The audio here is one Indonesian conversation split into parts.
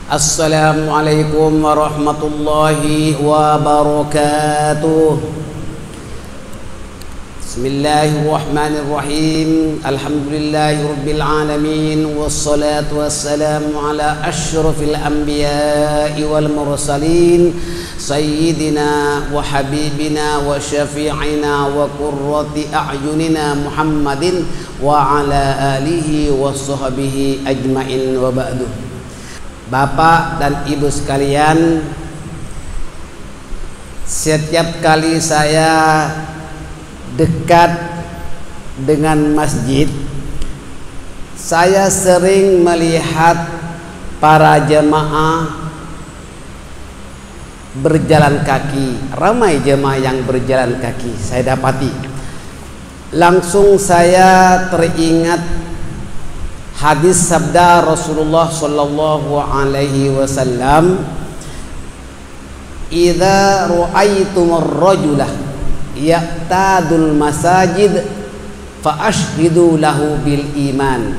Assalamualaikum warahmatullahi wabarakatuh. Bismillahirrahmanirrahim. Alhamdulillahirabbil alamin wassalatu wassalamu ala asyrafil anbiya'i wal mursalin sayyidina wa habibina wa syafi'ina wa qurrati a'yunina Muhammadin wa ala alihi wa sahbihi ajmain wa ba'du. Bapak dan ibu sekalian, setiap kali saya dekat dengan masjid, saya sering melihat para jemaah berjalan kaki. Ramai jemaah yang berjalan kaki saya dapati. Langsung saya teringat hadis sabda Rasulullah sallallahu alaihi wasallam, "Idza ra'aitumur rajulah ya'tadul masajid fa ashhidu lahu bil iman."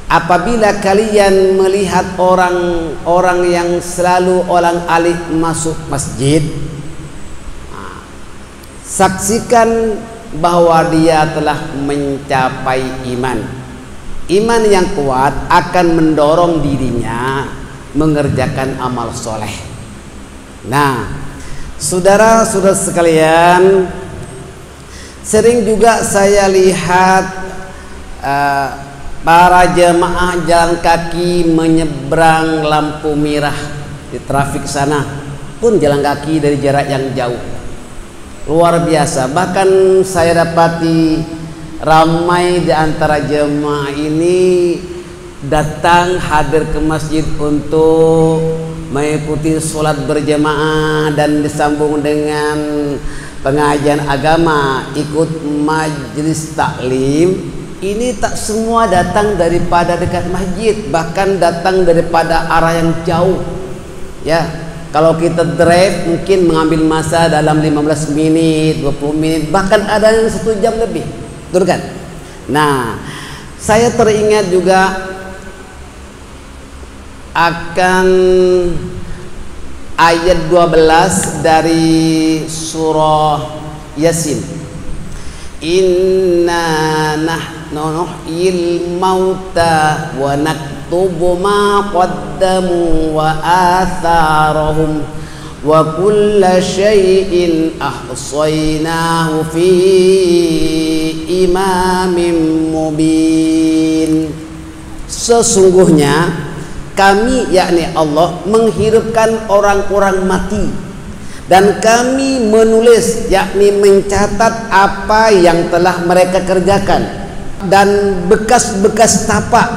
Apabila kalian melihat orang-orang yang selalu olang-alik masuk masjid, saksikan bahwa dia telah mencapai iman. Iman yang kuat akan mendorong dirinya mengerjakan amal soleh. Nah, saudara-saudara sekalian, sering juga saya lihat para jemaah jalan kaki menyeberang lampu merah di trafik sana, pun jalan kaki dari jarak yang jauh. Luar biasa. Bahkan saya dapati ramai di antara jemaah ini datang hadir ke masjid untuk mengikuti sholat berjamaah dan disambung dengan pengajian agama, ikut majelis taklim. Ini tak semua datang daripada dekat masjid, bahkan datang daripada arah yang jauh. Ya, kalau kita drive mungkin mengambil masa dalam 15 menit, 20 menit, bahkan ada yang 1 jam lebih. Betul kan? Nah, saya teringat juga akan ayat 12 dari surah Yasin. Inna nahnu nuhyil mauta wa naktubu ma qaddamu wa atharahum wa kulla syai'in ahsaynahu fi imamin mubin. Sesungguhnya kami, yakni Allah, menghidupkan orang-orang mati, dan kami menulis, yakni mencatat apa yang telah mereka kerjakan, dan bekas-bekas tapak,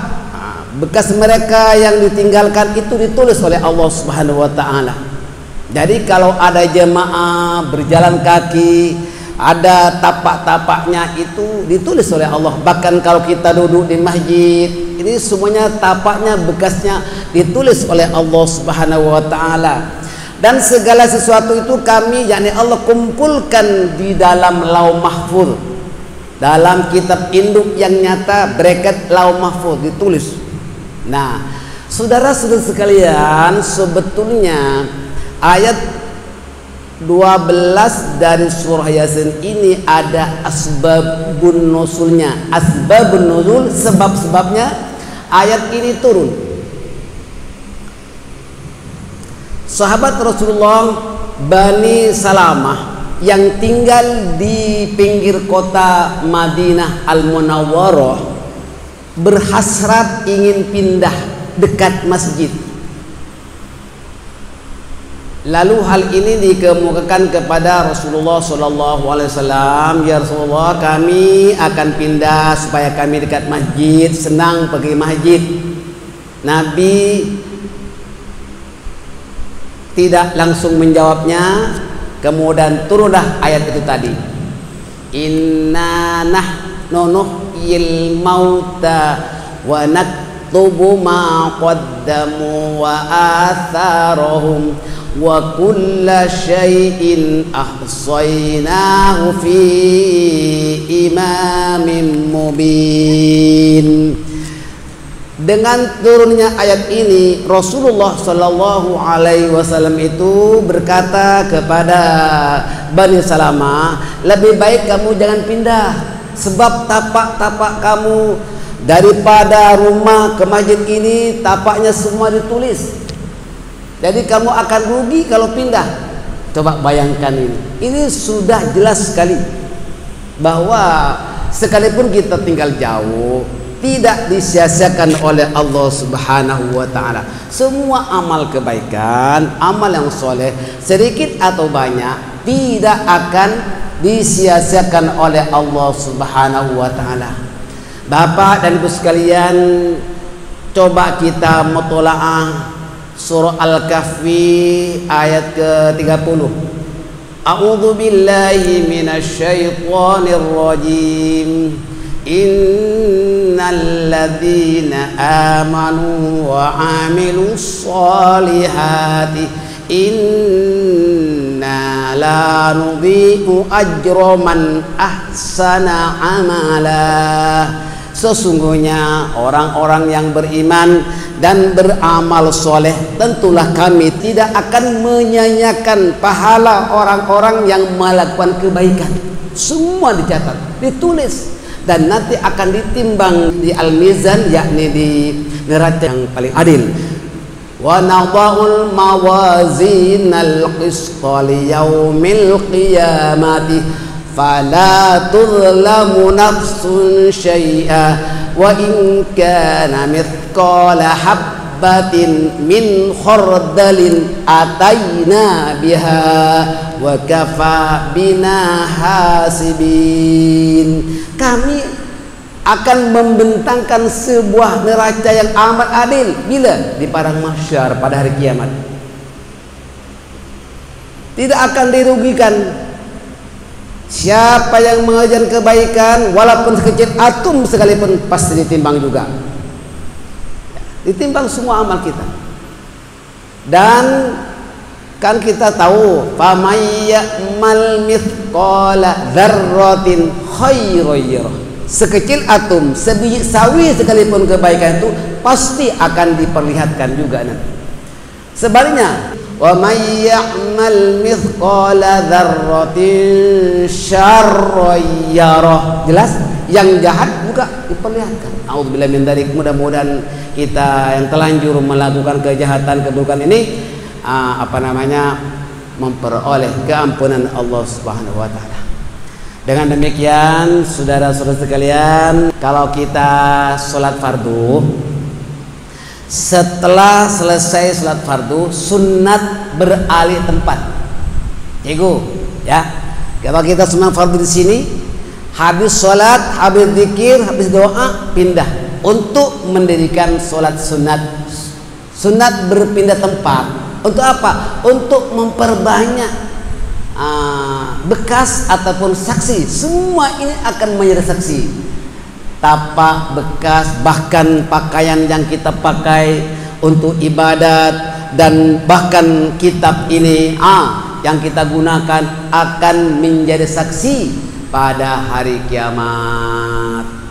bekas mereka yang ditinggalkan itu ditulis oleh Allah Subhanahu wa taala. Jadi kalau ada jemaah berjalan kaki, ada tapak-tapaknya, itu ditulis oleh Allah. Bahkan kalau kita duduk di masjid, ini semuanya tapaknya, bekasnya ditulis oleh Allah Subhanahu wa taala. Dan segala sesuatu itu kami, yakni Allah, kumpulkan di dalam Lauh Mahfuz, dalam kitab induk yang nyata, bracket Lauh Mahfuz, ditulis. Nah, saudara-saudara sekalian, sebetulnya ayat 12 dari surah Yasin ini ada asbabun nuzulnya. Asbabun nuzul, sebab-sebabnya ayat ini turun. Sahabat Rasulullah Bani Salamah yang tinggal di pinggir kota Madinah Al-Munawwarah berhasrat ingin pindah dekat masjid. Lalu hal ini dikemukakan kepada Rasulullah SAW. Ya Rasulullah, kami akan pindah supaya kami dekat masjid, senang pergi masjid. Nabi tidak langsung menjawabnya. Kemudian turunlah ayat itu tadi. Inna nahnu nuhyil mauta wa naktubu ma qaddamu wa atharahum wa kulla syai'in ahsaynahu fi imamin mubin. Dengan turunnya ayat ini, Rasulullah Shallallahu Alaihi Wasallam itu berkata kepada Bani Salamah, lebih baik kamu jangan pindah, sebab tapak-tapak kamu daripada rumah ke masjid ini tapaknya semua ditulis. Jadi kamu akan rugi kalau pindah. Coba bayangkan ini sudah jelas sekali bahwa sekalipun kita tinggal jauh, tidak disia-siakan oleh Allah Subhanahu wa taala. Semua amal kebaikan, amal yang soleh, sedikit atau banyak, tidak akan disia-siakan oleh Allah Subhanahu wa taala. Bapak dan Ibu sekalian, coba kita mutolaah surah Al-Kahfi ayat ke-30. A'udzu billahi minasyaitonir rajim. Innal ladzina amanu wa 'amilus solihati inna la nudhi'u ajra man ahsana amala. Sesungguhnya orang-orang yang beriman dan beramal soleh, tentulah kami tidak akan menyanyiakan pahala orang-orang yang melakukan kebaikan. Semua dicatat, ditulis, dan nanti akan ditimbang di Al-Mizan, yakni di neraca yang paling adil. Wa nadha'ul mawazinal qista liyaumil qiyamati fala tuzlamu nafsun syai'a wa in kana mithqala habbatin min khardalin ataina biha wa kafa bina hasibin. Kami akan membentangkan sebuah neraca yang amat adil. Bila? Di padang mahsyar pada hari kiamat. Tidak akan dirugikan. Siapa yang mengajarkan kebaikan, walaupun sekecil atom sekalipun, pasti ditimbang juga. Ditimbang semua amal kita. Dan kan kita tahu, famay ya'mal mithqala dzarratin khairan yarah. Sekecil atom, sebiji sawi sekalipun kebaikan itu pasti akan diperlihatkan juga nanti. Sebaliknya, wa may ya'mal mithqala dzarratin syarran yarah. Jelas, yang jahat juga diperlihatkan. A'udzubillahi min dzalik. Mudah-mudahan kita yang telanjur melakukan kejahatan, keburukan ini memperoleh keampunan Allah Subhanahu wa taala. Dengan demikian, saudara-saudara sekalian, kalau kita sholat fardu, setelah selesai sholat fardu, sunat beralih tempat. Itu, ya. Kalau kita sunat fardu di sini, habis sholat, habis zikir, habis doa, pindah untuk mendirikan sholat sunat. Sunat berpindah tempat. Untuk apa? Untuk memperbanyak bekas ataupun saksi. Semua ini akan menjadi saksi. Tapak bekas, bahkan pakaian yang kita pakai untuk ibadat, dan bahkan kitab ini yang kita gunakan akan menjadi saksi pada hari kiamat.